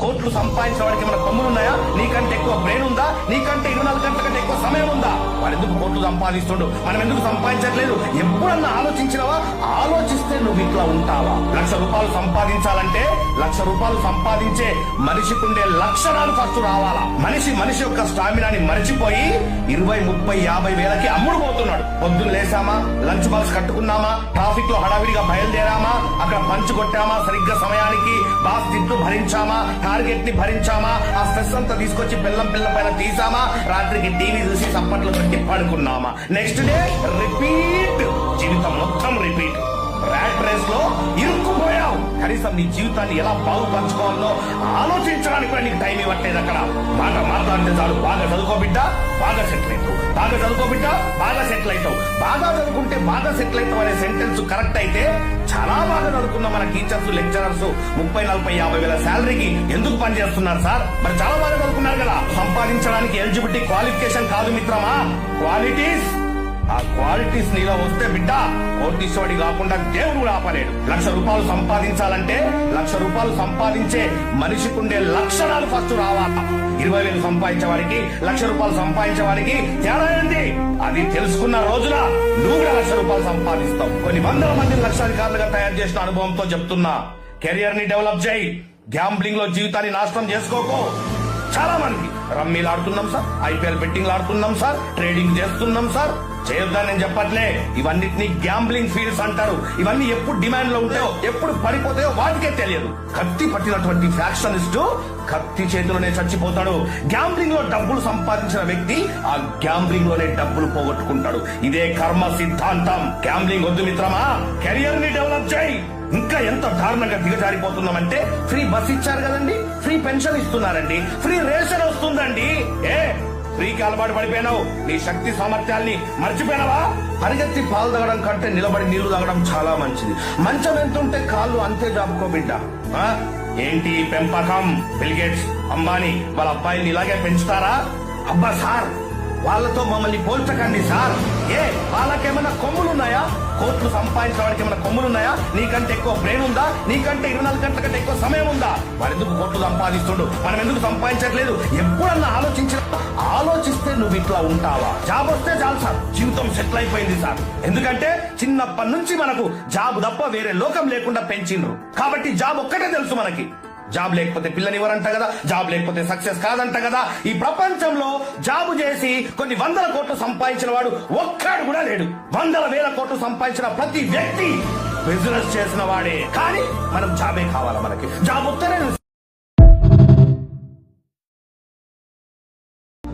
కోట్లు సంపాదించిన వాడికి ఏమైనా కొమ్ములు ఉన్నాయా? నీకంటే ఎక్కువ బ్రెయిన్ ఉందా? నీకంటే 24 గంటల కంటే ఎక్కువ సమయం ఉందా? వాడు ఎందుకు కోట్లు సంపాదిస్తుండు, మనం ఎందుకు సంపాదించట్లేదు? ఎప్పుడన్నా ఆలోచించినవా? ఆలోచిస్తే నువ్వు ఇట్లా ఉంటావా? ₹1,00,000 సంపాదించాలంటే ₹1,00,000 సంపాదించే మనిషికుండే లక్షణాలు ఫస్ట్ రావాలా. మనిషి యొక్క స్టామినాని మరిచిపోయి 20, 30, 50 వేలకి అమ్ముడు పోతున్నాడు. పొద్దున్న లేసామా, లంచ్ బాక్స్ కట్టుకున్నామా, ట్రాఫిక్ లో హడావిడిగా బయలుదేరామా, అక్కడ పంచు కొట్టామా, సరిగ్గా సమయానికి బాస్ తిట్లు భరించామా, టార్గెట్ ని భరించామా, ఆ స్ట్రెస్ అంతా తీసుకొచ్చి పిల్ల పైన తీసామా, రాత్రికి టీవీ చూసి సప్పట్లు పెట్టి పడుకున్నామా, నెక్స్ట్ డే రిపీట్. జీవితం మొత్తం రిపీట్. ర్యాట్ రేస్ లో ఇరుక్కుపోయావు. కనీసం నీ జీవితాన్ని ఎలా బాగుపరచుకోవాలో ఆలోచించడానికి కూడా నీకు టైం ఇవ్వట్లేదు. అక్కడ మాట మాట్లాడితే చాలు, బాగా చదువుకో బిడ్డ, బాగా సెటిల్ అవుతావు, బాగా చదువుకో బిడ్డ, బాగా సెటిల్ అవుతావు, బాగా చదువుకుంటే బాగా సెటిల్ అవుతావు అనే సెంటెన్స్ కరెక్ట్ అయితే, చాలా బాగా చదువుకున్న మన టీచర్స్, లెక్చరర్స్ 30, 40, 50 వేల శాలరీకి ఎందుకు పని చేస్తున్నారు సార్? మరి చాలా బాగా చదువుకున్నారు కదా. సంపాదించడానికి ఎలిజిబిలిటీ క్వాలిఫికేషన్ కాదు మిత్రమా, క్వాలిటీస్. ఆ క్వాలిటీస్ నీలో వస్తే బిడ్డ కోటీశ్వరుడి కాకుండా దేవుడు కూడా ఆపలేడు. ₹1,00,000 సంపాదించాలంటే ₹1,00,000 సంపాదించే మనిషికుండే లక్షణాలు ఫస్ట్ రావాలి. 20,000 సంపాదించే వారికి, ₹1,00,000 సంపాదించే వారికి తేడా ఏంటి? అది తెలుసుకున్న రోజున నువ్వు కూడా ₹1,00,000 సంపాదిస్తావు. కొన్ని వందల మంది లక్షాధికారులుగా తయారు చేసిన అనుభవంతో చెప్తున్నా, కెరియర్ ని డెవలప్ చేయి. గ్యాంబ్లింగ్ లో జీవితాన్ని నాశనం చేసుకోకు. చాలా మంది రమ్మీలు ఆడుతున్నాం సార్, IPL బెట్టింగ్లు ఆడుతున్నాం సార్, ట్రేడింగ్ చేస్తున్నాం సార్. చేయొద్దని నేను చెప్పట్లే, ఇవన్నిటిని గ్యాంబ్లింగ్ ఫీల్డ్స్ అంటారు. ఇవన్నీ ఎప్పుడు డిమాండ్ లో ఉంటాయో, ఎప్పుడు పడిపోతాయో వాటికే తెలియదు. కత్తి పట్టినటువంటి ఫ్యాక్షనిస్టు కత్తి చేతిలోనే చచ్చిపోతాడు. గ్యాంబ్లింగ్ లో డబ్బులు సంపాదించిన వ్యక్తి ఆ గ్యాంబ్లింగ్ లోనే డబ్బులు పోగొట్టుకుంటాడు. ఇదే కర్మ సిద్ధాంతం. గ్యాంబ్లింగ్ వద్దు మిత్రమా, కెరియర్ ని డెవలప్ చేయి. ఇంకా ఎంత దారుణంగా దిగజారిపోతున్నామంటే, ఫ్రీ బస్ ఇచ్చారు కదండి, ఫ్రీ పెన్షన్ ఇస్తున్నారండి, ఫ్రీ రేషన్ వస్తుందండి. ఫ్రీకి అలవాటు పడిపోయినావు. నీ శక్తి సామర్థ్యాల్ని మర్చిపోయినావా? పరిగెత్తి పాలు తాగడం కంటే నిలబడి నీళ్లు తాగడం చాలా మంచిది. మంచం ఎంతుంటే కాళ్ళు అంతే జాపుకో బిడ్డ. ఏంటి పెంపకం? బిల్ గేట్స్, అంబానీ వాళ్ళ అబ్బాయిని ఇలాగే పెంచుతారా? అబ్బా సార్, వాళ్ళతో మమ్మల్ని పోల్చకండి సార్. వాళ్ళకేమైనా కొమ్ములున్నాయా? కోట్లు సంపాదించిన వాడికి ఏమైనా కొమ్ములున్నాయా? నీకంటే ఎక్కువ బ్రెయిన్ ఉందా? నీకంటే 24 గంటల కంటే ఎక్కువ సమయం ఉందా? వాడు ఎందుకు కోట్లు సంపాదిస్తుండు, మనం ఎందుకు సంపాదించట్లేదు? ఎప్పుడన్నా ఆలోచిస్తే నువ్వు ఇట్లా ఉంటావా? జాబ్ వస్తే చాలు సార్, జీవితం సెటిల్ అయిపోయింది సార్. ఎందుకంటే చిన్నప్పటి నుంచి మనకు జాబ్ తప్ప వేరే లోకం లేకుండా పెంచిండ్రు. కాబట్టి జాబ్ ఒక్కటే తెలుసు మనకి. జాబ్ లేకపోతే పిల్లనివ్వరంట కదా, జాబ్ లేకపోతే సక్సెస్ కాదంట కదా. ఈ ప్రపంచంలో జాబు చేసి కొన్ని 100 కోట్లు సంపాదించిన వాడు ఒక్కడు కూడా లేడు. 100,000 కోట్లు సంపాదించిన ప్రతి వ్యక్తి బిజినెస్ చేసిన వాడే. కానీ మనం జాబే కావాలా? మనకి జాబ్ వస్తేనే